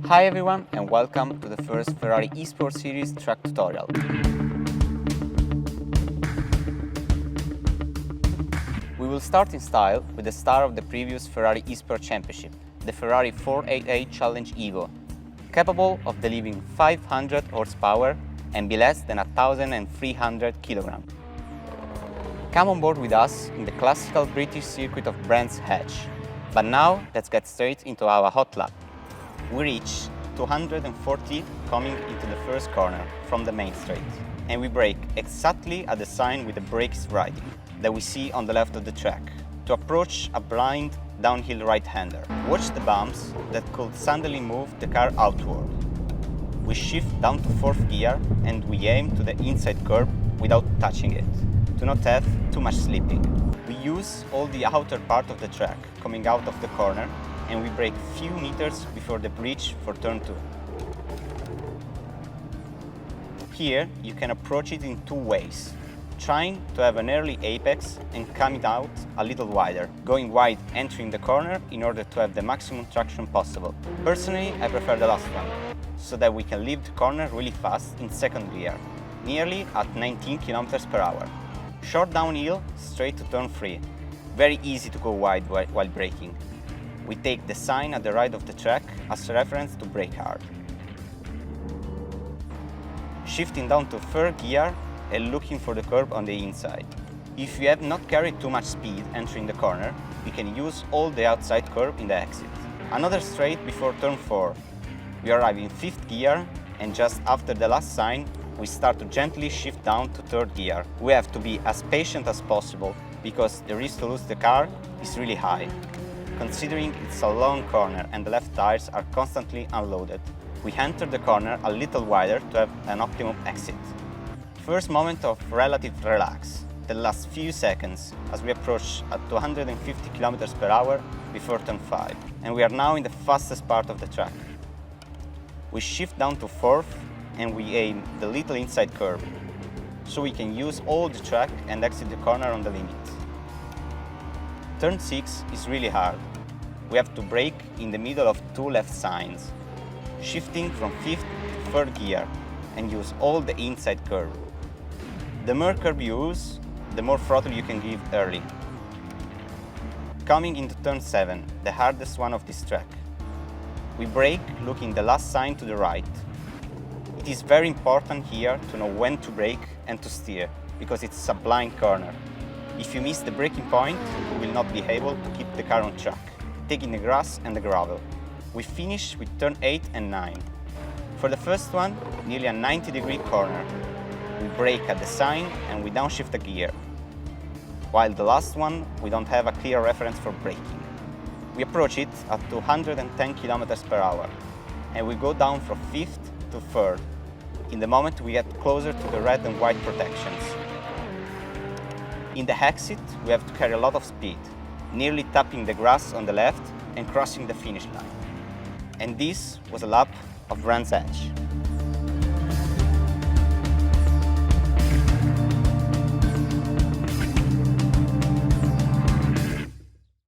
Hi everyone and welcome to the first Ferrari eSports Series track tutorial. We will start in style with the star of the previous Ferrari eSports Championship, the Ferrari 488 Challenge Evo, capable of delivering 500 horsepower and be less than 1,300 kilograms. Come on board with us in the classical British circuit of Brands Hatch. But now let's get straight into our hot lap. We reach 240 coming into the first corner from the main straight, and we brake exactly at the sign with the brakes riding that we see on the left of the track to approach a blind downhill right-hander. Watch the bumps that could suddenly move the car outward. We shift down to 4th gear and we aim to the inside curb without touching it, to not have too much slipping. We use all the outer part of the track coming out of the corner, and we brake few meters before the bridge for turn 2. Here you can approach it in two ways, trying to have an early apex and coming out a little wider, going wide entering the corner in order to have the maximum traction possible. Personally, I prefer the last one, so that we can leave the corner really fast in 2nd gear, nearly at 19 km per hour. Short downhill, straight to turn 3. Very easy to go wide while braking. We take the sign at the right of the track as a reference to brake hard. Shifting down to 3rd gear and looking for the curb on the inside. If you have not carried too much speed entering the corner, you can use all the outside curb in the exit. Another straight before turn 4. We arrive in 5th gear, and just after the last sign, we start to gently shift down to 3rd gear. We have to be as patient as possible because the risk to lose the car is really high. Considering it's a long corner and the left tires are constantly unloaded, we enter the corner a little wider to have an optimum exit. First moment of relative relax, the last few seconds as we approach at 250 km per hour before turn 5, and we are now in the fastest part of the track. We shift down to 4th and we aim the little inside curve, so we can use all the track and exit the corner on the limit. Turn 6 is really hard. We have to brake in the middle of two left signs, shifting from 5th to 3rd gear and use all the inside curve. The more curve you use, the more throttle you can give early. Coming into turn 7, the hardest one of this track. We brake looking the last sign to the right. It is very important here to know when to brake and to steer, because it's a blind corner. If you miss the braking point, you will not be able to keep the car on track, taking the grass and the gravel. We finish with turn 8 and 9. For the first one, nearly a 90-degree corner. We brake at the sign and we downshift a gear. While the last one, we don't have a clear reference for braking. We approach it at 210 km per hour, and we go down from 5th to 3rd, in the moment we get closer to the red and white protections. In the exit, we have to carry a lot of speed, nearly tapping the grass on the left and crossing the finish line. And this was a lap of Brands Hatch.